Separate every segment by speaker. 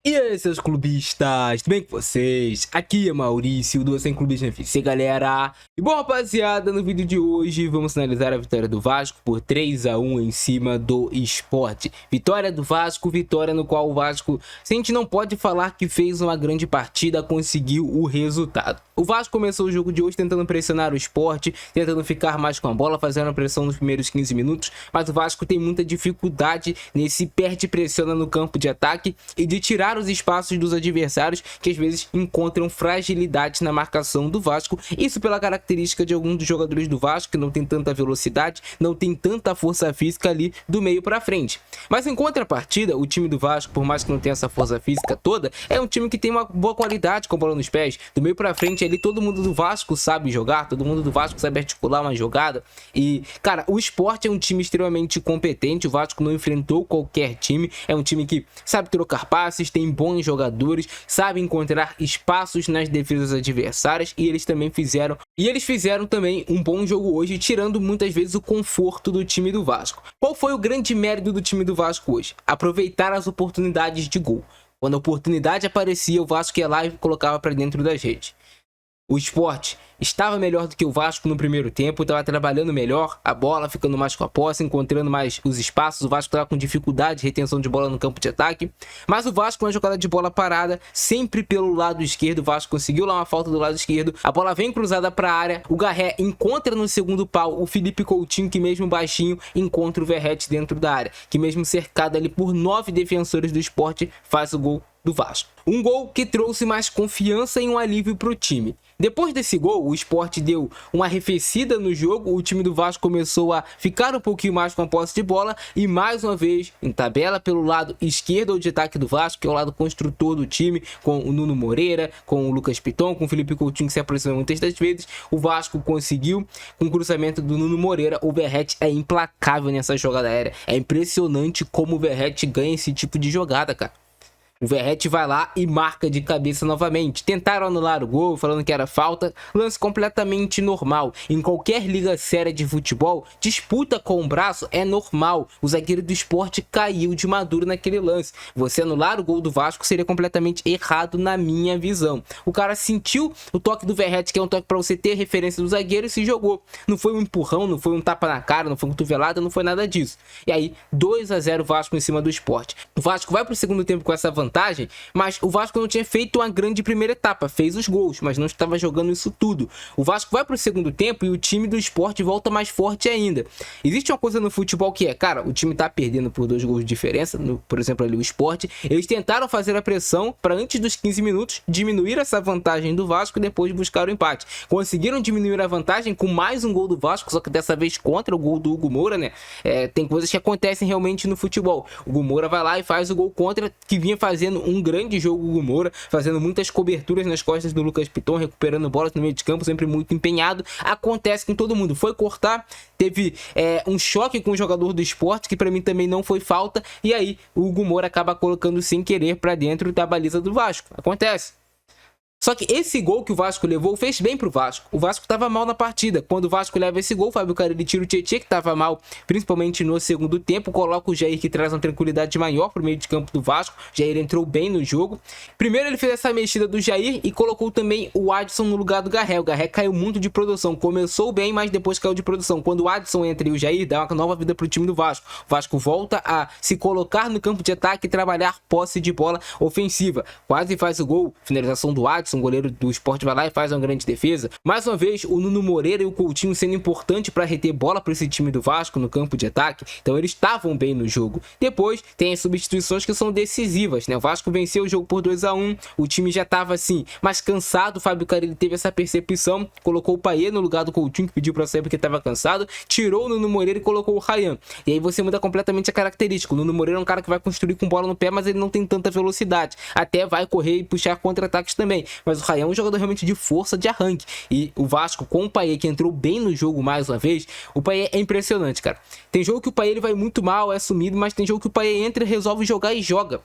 Speaker 1: E aí, seus clubistas, tudo bem com vocês? Aqui é Maurício, do Sem Clubismo FC, galera. E bom, rapaziada, no vídeo de hoje vamos analisar a vitória do Vasco por 3-1 em cima do Sport. Vitória do Vasco, vitória no qual o Vasco, se a gente não pode falar que fez uma grande partida, conseguiu o resultado. O Vasco começou o jogo de hoje tentando pressionar o Sport, tentando ficar mais com a bola, fazendo a pressão nos primeiros 15 minutos, mas o Vasco tem muita dificuldade nesse perde-pressiona no campo de ataque e de tirar os espaços dos adversários que às vezes encontram fragilidade na marcação do Vasco. Isso pela característica de alguns dos jogadores do Vasco que não tem tanta velocidade, não tem tanta força física ali do meio para frente. Mas em contrapartida, o time do Vasco, por mais que não tenha essa força física toda, é um time que tem uma boa qualidade com a bola nos pés. Do meio para frente ali todo mundo do Vasco sabe jogar, todo mundo do Vasco sabe articular uma jogada. E cara, o Sport é um time extremamente competente. O Vasco não enfrentou qualquer time, é um time que sabe trocar passes, tem bons jogadores, sabe encontrar espaços nas defesas adversárias, e eles fizeram também um bom jogo hoje, tirando muitas vezes o conforto do time do Vasco. Qual foi o grande mérito do time do Vasco hoje? Aproveitar as oportunidades de gol. Quando a oportunidade aparecia, o Vasco ia lá e colocava para dentro das redes. O Sport estava melhor do que o Vasco no primeiro tempo, estava trabalhando melhor a bola, ficando mais com a posse, encontrando mais os espaços. O Vasco estava com dificuldade de retenção de bola no campo de ataque, mas o Vasco, uma jogada de bola parada, sempre pelo lado esquerdo. O Vasco conseguiu lá uma falta do lado esquerdo, a bola vem cruzada para a área, o Garré encontra no segundo pau o Felipe Coutinho, que mesmo baixinho encontra o Verratti dentro da área, que mesmo cercado ali por 9 defensores do Sport, faz o gol do Vasco. Um gol que trouxe mais confiança e um alívio para o time. Depois desse gol, o Sport deu uma arrefecida no jogo, o time do Vasco começou a ficar um pouquinho mais com a posse de bola e mais uma vez em tabela pelo lado esquerdo de ataque do Vasco, que é o lado construtor do time, com o Nuno Moreira, com o Lucas Piton, com o Felipe Coutinho, que se aproxima muitas das vezes. O Vasco conseguiu, com o cruzamento do Nuno Moreira. O Verratti é implacável nessa jogada aérea, é impressionante como o Verratti ganha esse tipo de jogada, cara. O Verratti vai lá e marca de cabeça novamente. Tentaram anular o gol, falando que era falta. Lance completamente normal. Em qualquer liga séria de futebol, disputa com o braço é normal. O zagueiro do Sport caiu de maduro naquele lance. Você anular o gol do Vasco seria completamente errado na minha visão. O cara sentiu o toque do Verratti, que é um toque para você ter referência do zagueiro, e se jogou. Não foi um empurrão, não foi um tapa na cara, não foi uma cotovelada, não foi nada disso. E aí, 2-0 Vasco em cima do Sport. O Vasco vai para o segundo tempo com essa vantagem, mas o Vasco não tinha feito uma grande primeira etapa, fez os gols, mas não estava jogando isso tudo. O Vasco vai para o segundo tempo e o time do Sport volta mais forte ainda. Existe uma coisa no futebol que é, cara, o time tá perdendo por 2 gols de diferença, por exemplo ali o Sport, eles tentaram fazer a pressão para antes dos 15 minutos diminuir essa vantagem do Vasco e depois buscar o empate. Conseguiram diminuir a vantagem com mais um gol do Vasco, só que dessa vez contra o gol do Hugo Moura, né? Tem coisas que acontecem realmente no futebol. O Hugo Moura vai lá e faz o gol contra, que vinha fazendo um grande jogo. O Hugo Moura fazendo muitas coberturas nas costas do Lucas Piton, recuperando bolas no meio de campo, sempre muito empenhado. Acontece com todo mundo, foi cortar, teve um choque com o jogador do Sport, que para mim também não foi falta, e aí o Hugo Moura acaba colocando sem querer para dentro da baliza do Vasco. Acontece. Só que esse gol que o Vasco levou fez bem pro Vasco. O Vasco estava mal na partida. Quando o Vasco leva esse gol, o Fábio Carille tira o Tietê, que estava mal, principalmente no segundo tempo. Coloca o Jair, que traz uma tranquilidade maior pro meio de campo do Vasco. O Jair entrou bem no jogo. Primeiro ele fez essa mexida do Jair e colocou também o Adson no lugar do Garré. O Garré caiu muito de produção. Começou bem, mas depois caiu de produção. Quando o Adson entra e o Jair, dá uma nova vida pro time do Vasco. O Vasco volta a se colocar no campo de ataque e trabalhar posse de bola ofensiva. Quase faz o gol. Finalização do Adson. O goleiro do Sport vai lá e faz uma grande defesa. Mais uma vez, o Nuno Moreira e o Coutinho sendo importante para reter bola para esse time do Vasco no campo de ataque. Então eles estavam bem no jogo. Depois tem as substituições que são decisivas, né? O Vasco venceu o jogo por 2-1. O time já estava assim, mais cansado. O Fábio Carille teve essa percepção. Colocou o Payet no lugar do Coutinho, que pediu para sair porque estava cansado. Tirou o Nuno Moreira e colocou o Ryan. E aí você muda completamente a característica. O Nuno Moreira é um cara que vai construir com bola no pé, mas ele não tem tanta velocidade. Até vai correr e puxar contra-ataques também. Mas o Ryan é um jogador realmente de força, de arranque. E o Vasco com o Payet, que entrou bem no jogo mais uma vez, o Payet é impressionante, cara. Tem jogo que o Payet ele vai muito mal, é sumido, mas tem jogo que o Payet entra, resolve jogar e joga.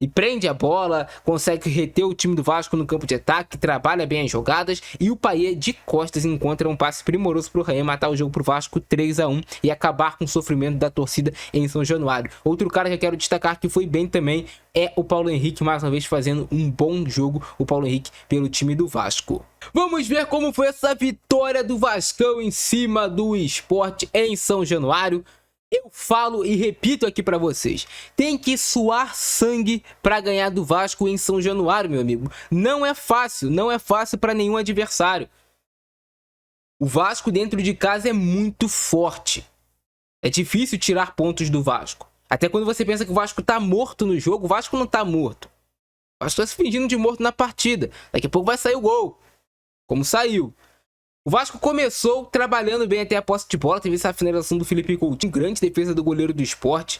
Speaker 1: e prende a bola, consegue reter o time do Vasco no campo de ataque, trabalha bem as jogadas, e o Payet de costas encontra um passe primoroso pro Raí matar o jogo pro Vasco 3-1 e acabar com o sofrimento da torcida em São Januário. Outro cara que eu quero destacar que foi bem também é o Paulo Henrique, mais uma vez fazendo um bom jogo, o Paulo Henrique pelo time do Vasco. Vamos ver como foi essa vitória do Vascão em cima do Sport em São Januário. Eu falo e repito aqui pra vocês, tem que suar sangue pra ganhar do Vasco em São Januário, meu amigo. Não é fácil, não é fácil pra nenhum adversário. O Vasco dentro de casa é muito forte. É difícil tirar pontos do Vasco. Até quando você pensa que o Vasco tá morto no jogo, o Vasco não tá morto. O Vasco tá se fingindo de morto na partida. Daqui a pouco vai sair o gol, como saiu. O Vasco começou trabalhando bem até a posse de bola, teve essa finalização do Felipe Coutinho, grande defesa do goleiro do Sport.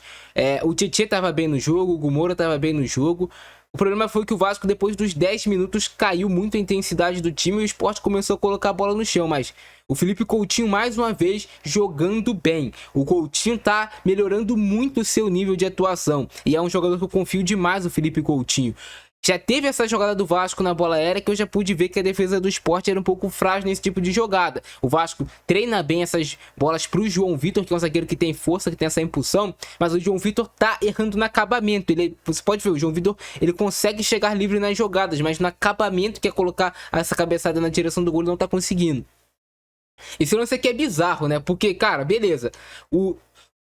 Speaker 1: O Tietê estava bem no jogo, o Gumora estava bem no jogo. O problema foi que o Vasco, depois dos 10 minutos, caiu muito a intensidade do time e o Sport começou a colocar a bola no chão. Mas o Felipe Coutinho, mais uma vez, jogando bem. O Coutinho tá melhorando muito o seu nível de atuação. E é um jogador que eu confio demais, o Felipe Coutinho. Já teve essa jogada do Vasco na bola aérea que eu já pude ver que a defesa do Sport era um pouco frágil nesse tipo de jogada. O Vasco treina bem essas bolas pro João Vitor, que é um zagueiro que tem força, que tem essa impulsão, mas o João Vitor tá errando no acabamento. Você pode ver, o João Vitor, ele consegue chegar livre nas jogadas, mas no acabamento, que é colocar essa cabeçada na direção do gol, ele não tá conseguindo. Esse lance aqui é bizarro, né? Porque, cara, beleza, o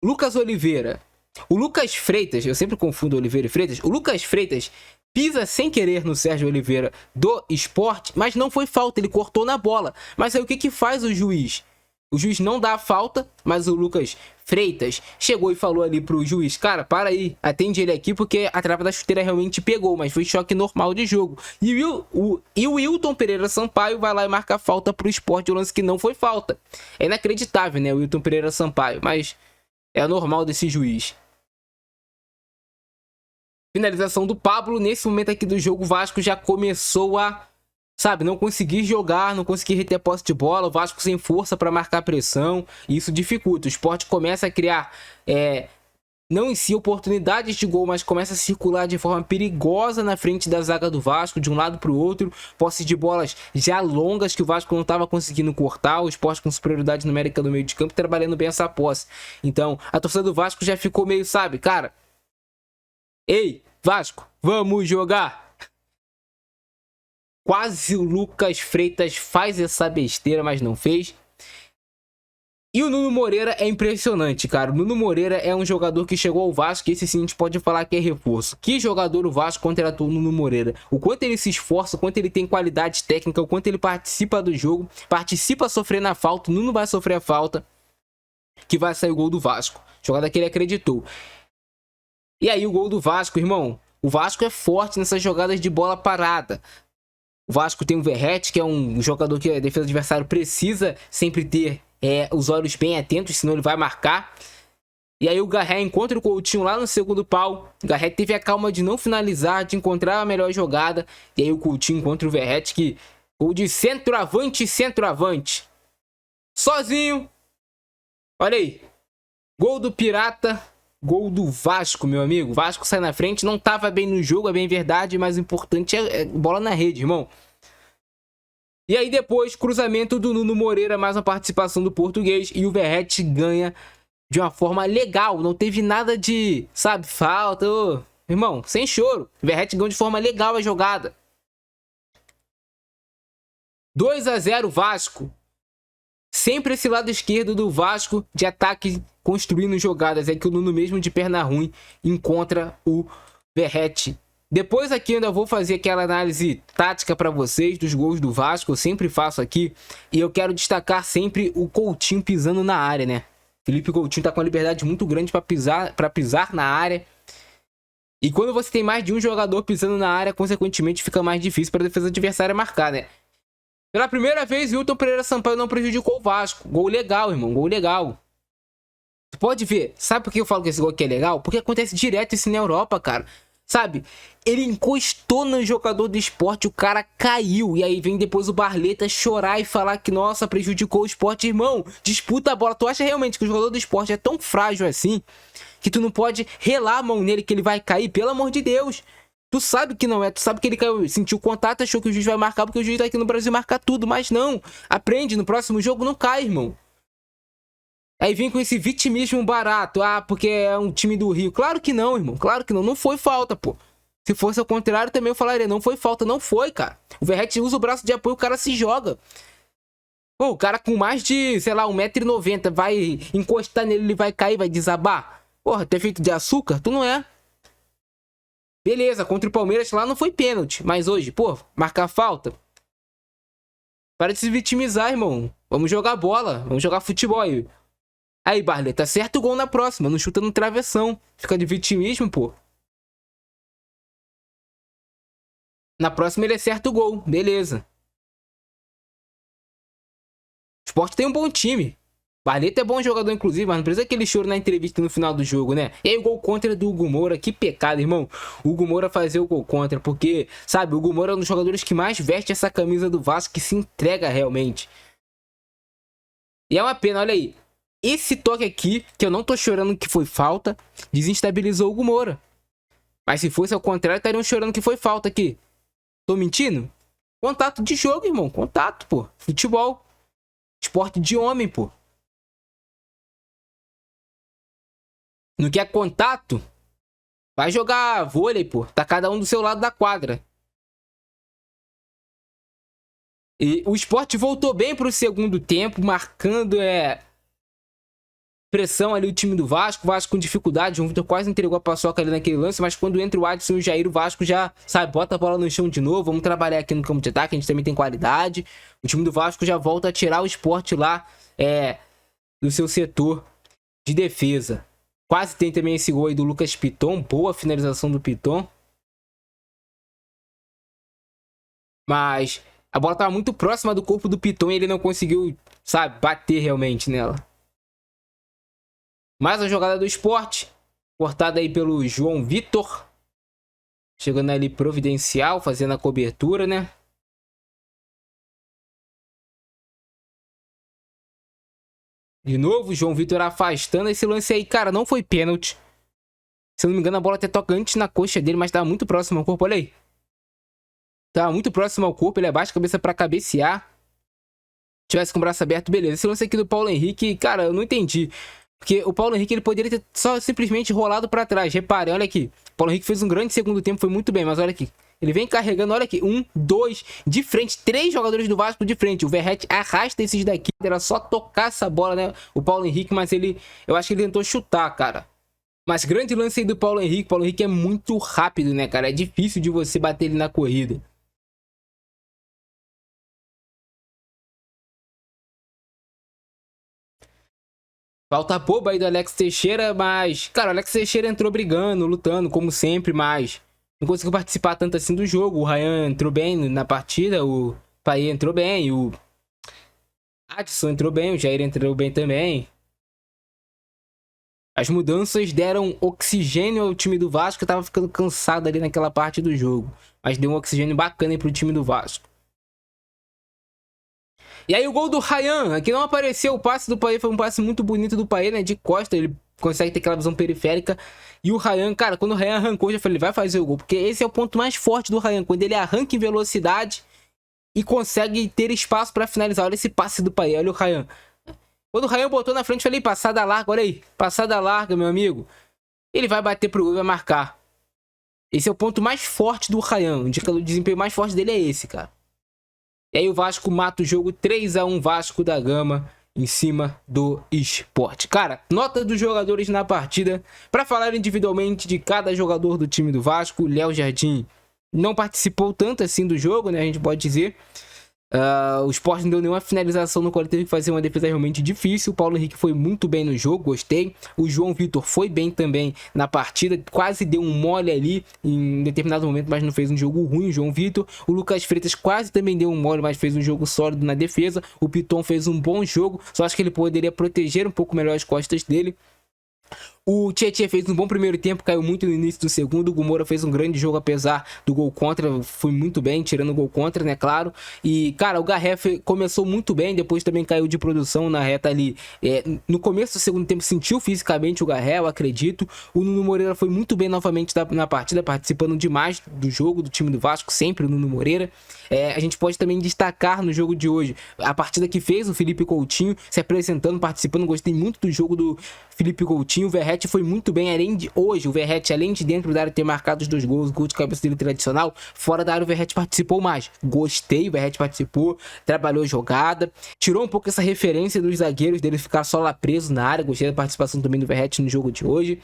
Speaker 1: Lucas Oliveira, o Lucas Freitas, eu sempre confundo Oliveira e Freitas, o Lucas Freitas pisa sem querer no Sérgio Oliveira do Sport, mas não foi falta, ele cortou na bola. Mas aí o que faz o juiz? O juiz não dá a falta, mas o Lucas Freitas chegou e falou ali pro juiz: cara, para aí, atende ele aqui porque a trava da chuteira realmente pegou, mas foi choque normal de jogo. E o Wilton Pereira Sampaio vai lá e marca a falta pro Sport, o lance que não foi falta. É inacreditável, né, o Wilton Pereira Sampaio, mas é normal desse juiz. Finalização do Pablo. Nesse momento aqui do jogo, o Vasco já começou a, não conseguir jogar, não conseguir reter a posse de bola. O Vasco sem força para marcar pressão, e isso dificulta. O Sport começa a criar, não em si oportunidades de gol, mas começa a circular de forma perigosa na frente da zaga do Vasco, de um lado para o outro. Posse de bolas já longas que o Vasco não estava conseguindo cortar. O Sport com superioridade numérica no meio de campo, trabalhando bem essa posse. Então, a torcida do Vasco já ficou meio, cara, ei, Vasco, vamos jogar! Quase o Lucas Freitas faz essa besteira, mas não fez. E o Nuno Moreira é impressionante, cara. O Nuno Moreira é um jogador que chegou ao Vasco, e esse sim a gente pode falar que é reforço. Que jogador o Vasco contratou o Nuno Moreira. O quanto ele se esforça, o quanto ele tem qualidade técnica, o quanto ele participa do jogo, participa a sofrer na falta. O Nuno vai sofrer a falta, que vai sair o gol do Vasco. Jogada que ele acreditou. E aí o gol do Vasco, irmão. O Vasco é forte nessas jogadas de bola parada. O Vasco tem o Verratti, que é um jogador que a defesa do adversário precisa sempre ter os olhos bem atentos, senão ele vai marcar. E aí o Garré encontra o Coutinho lá no segundo pau. O Garré teve a calma de não finalizar, de encontrar a melhor jogada. E aí o Coutinho encontra o Verratti, que gol de centroavante, centroavante. Sozinho. Olha aí. Gol do Pirata. Gol do Vasco, meu amigo. Vasco sai na frente, não tava bem no jogo, é bem verdade, mas o importante é bola na rede, irmão. E aí depois, cruzamento do Nuno Moreira, mais uma participação do português, e o Verratti ganha de uma forma legal, não teve nada de, falta. Irmão, sem choro. O Verratti ganhou de forma legal a jogada. 2-0 Vasco. Sempre esse lado esquerdo do Vasco de ataque, construindo jogadas. É que o Nuno, mesmo de perna ruim, encontra o Verratti. Depois aqui eu ainda vou fazer aquela análise tática para vocês dos gols do Vasco. Eu sempre faço aqui. E eu quero destacar sempre o Coutinho pisando na área, né? Felipe Coutinho tá com uma liberdade muito grande para pisar na área. E quando você tem mais de um jogador pisando na área, consequentemente fica mais difícil para a defesa adversária marcar, né? Pela primeira vez, Wilton Pereira Sampaio não prejudicou o Vasco. Gol legal, irmão. Gol legal. Tu pode ver. Sabe por que eu falo que esse gol aqui é legal? Porque acontece direto isso na Europa, cara. Ele encostou no jogador do Sport, o cara caiu. E aí vem depois o Barleta chorar e falar que, nossa, prejudicou o Sport. Irmão, disputa a bola. Tu acha realmente que o jogador do Sport é tão frágil assim que tu não pode relar a mão nele que ele vai cair? Pelo amor de Deus. Tu sabe que não é, tu sabe que ele caiu, sentiu contato, achou que o juiz vai marcar porque o juiz tá aqui no Brasil marcar tudo, mas não. Aprende, no próximo jogo não cai, irmão. Aí vem com esse vitimismo barato, porque é um time do Rio. Claro que não, irmão, claro que não, não foi falta, pô. Se fosse ao contrário também eu falaria, não foi falta, não foi, cara. O Verratti usa o braço de apoio, o cara se joga. Pô, o cara com mais de, sei lá, 1,90 m vai encostar nele, ele vai cair, vai desabar. Porra, tu é feito de açúcar? Tu não é. Beleza, contra o Palmeiras lá não foi pênalti. Mas hoje, pô, marcar falta. Para de se vitimizar, irmão. Vamos jogar bola, vamos jogar futebol aí. Aí, Barley, tá certo o gol na próxima, não chuta no travessão. Fica de vitimismo, pô. Na próxima ele acerta o gol, beleza. O Sport tem um bom time. Barleta é bom jogador, inclusive, mas não precisa aquele choro na entrevista no final do jogo, né? E aí o gol contra do Hugo Moura, que pecado, irmão. O Hugo Moura fazer o gol contra, porque, sabe, o Hugo Moura é um dos jogadores que mais veste essa camisa do Vasco, que se entrega realmente. E é uma pena, olha aí. Esse toque aqui, que eu não tô chorando que foi falta, desestabilizou o Hugo Moura. Mas se fosse ao contrário, estariam chorando que foi falta aqui. Tô mentindo? Contato de jogo, irmão. Contato, pô. Futebol. Esporte de homem, pô. Não quer contato? Vai jogar vôlei, pô. Tá cada um do seu lado da quadra. E o Sport voltou bem pro segundo tempo, marcando pressão ali o time do Vasco. O Vasco com dificuldade. O João Vitor quase entregou a paçoca ali naquele lance, mas quando entra o Adson e o Jair, o Vasco já, sabe, bota a bola no chão de novo. Vamos trabalhar aqui no campo de ataque, a gente também tem qualidade. O time do Vasco já volta a tirar o Sport lá do seu setor de defesa. Quase tem também esse gol aí do Lucas Piton. Boa finalização do Piton. Mas a bola estava muito próxima do corpo do Piton e ele não conseguiu, sabe, bater realmente nela. Mais a jogada do Sport. Cortada aí pelo João Vitor. Chegando ali providencial, fazendo a cobertura, né? De novo, o João Vitor afastando esse lance aí. Cara, não foi pênalti. Se eu não me engano, a bola até toca antes na coxa dele, mas tava muito próximo ao corpo. Olha aí. Tava muito próximo ao corpo. Ele abaixa a cabeça pra cabecear. Se tivesse com o braço aberto, beleza. Esse lance aqui do Paulo Henrique, cara, eu não entendi. Porque o Paulo Henrique, ele poderia ter só simplesmente rolado pra trás. Reparem, olha aqui. O Paulo Henrique fez um grande segundo tempo, foi muito bem. Mas olha aqui. Ele vem carregando, olha aqui, 1, 2, de frente, 3 jogadores do Vasco de frente. O Verratti arrasta esses daqui, era só tocar essa bola, né? O Paulo Henrique, mas eu acho que ele tentou chutar, cara. Mas grande lance aí do Paulo Henrique. O Paulo Henrique é muito rápido, né, cara? É difícil de você bater ele na corrida. Falta boba aí do Alex Teixeira, mas, cara, o Alex Teixeira entrou brigando, lutando, como sempre, mas não conseguiu participar tanto assim do jogo. O Ryan entrou bem na partida, o Paê entrou bem, o Adson entrou bem, o Jair entrou bem também. As mudanças deram oxigênio ao time do Vasco, que tava ficando cansado ali naquela parte do jogo. Mas deu um oxigênio bacana aí pro time do Vasco. E aí o gol do Ryan, aqui não apareceu o passe do Paê, foi um passe muito bonito do Paê, né, de costa, ele consegue ter aquela visão periférica. E o Ryan, cara, quando o Ryan arrancou, eu já falei, ele vai fazer o gol, porque esse é o ponto mais forte do Ryan, quando ele arranca em velocidade e consegue ter espaço pra finalizar. Olha esse passe do Paê, olha o Ryan. Quando o Ryan botou na frente, eu falei, passada larga, olha aí, passada larga, meu amigo. Ele vai bater pro gol e vai marcar. Esse é o ponto mais forte do Ryan, o desempenho mais forte dele é esse, cara. E aí o Vasco mata o jogo 3-1 Vasco da Gama em cima do Sport. Cara, nota dos jogadores na partida. Para falar individualmente de cada jogador do time do Vasco, o Léo Jardim não participou tanto assim do jogo, né? A gente pode dizer. O Sport não deu nenhuma finalização no qual ele teve que fazer uma defesa realmente difícil. O Paulo Henrique foi muito bem no jogo, gostei. O João Vitor foi bem também na partida, quase deu um mole ali em determinado momento, mas não fez um jogo ruim. O João Vitor, o Lucas Freitas quase também deu um mole, mas fez um jogo sólido na defesa. O Piton fez um bom jogo, só acho que ele poderia proteger um pouco melhor as costas dele. O Tietchan fez um bom primeiro tempo, caiu muito no início do segundo. O Gomora fez um grande jogo, apesar do gol contra, foi muito bem, tirando o gol contra, né, claro. E, cara, o Garré começou muito bem, depois também caiu de produção na reta ali. No começo do segundo tempo sentiu fisicamente o Garré, eu acredito. O Nuno Moreira foi muito bem novamente na partida, participando demais do jogo, do time do Vasco, sempre o Nuno Moreira. A gente pode também destacar no jogo de hoje a partida que fez o Felipe Coutinho, se apresentando, participando. Gostei muito do jogo do Felipe Coutinho. O Verratti foi muito bem, o Verratti, além de dentro da área ter marcado os 2 gols, o gol de cabeça dele tradicional, fora da área o Verratti participou mais. Gostei, o Verratti participou, trabalhou jogada, tirou um pouco essa referência dos zagueiros dele ficar só lá preso na área. Gostei da participação também do Verratti no jogo de hoje.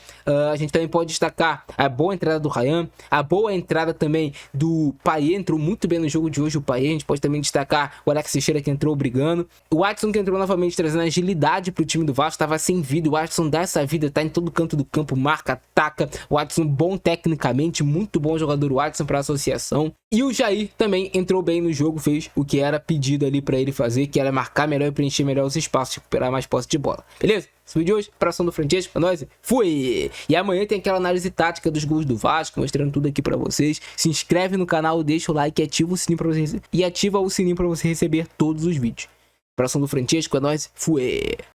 Speaker 1: A gente também pode destacar a boa entrada do Ryan, a boa entrada também do Payet, entrou muito bem no jogo de hoje o Payet. A gente pode também destacar o Alex Teixeira, que entrou brigando, o Watson, que entrou novamente trazendo agilidade pro time do Vasco, tava sem vida. O Watson dá essa vida, tá em todo canto do campo, marca, ataca. O Watson bom tecnicamente, muito bom jogador o Watson para associação. E o Jair também entrou bem no jogo, fez o que era pedido ali para ele fazer, que era marcar melhor e preencher melhor os espaços, recuperar mais posse de bola. Beleza? Esse vídeo de hoje, operação do Francesco, pra nós, fui! E amanhã tem aquela análise tática dos gols do Vasco, mostrando tudo aqui pra vocês. Se inscreve no canal, deixa o like e ativa o sininho pra você receber todos os vídeos. Operação do Francesco, é nóis, fui!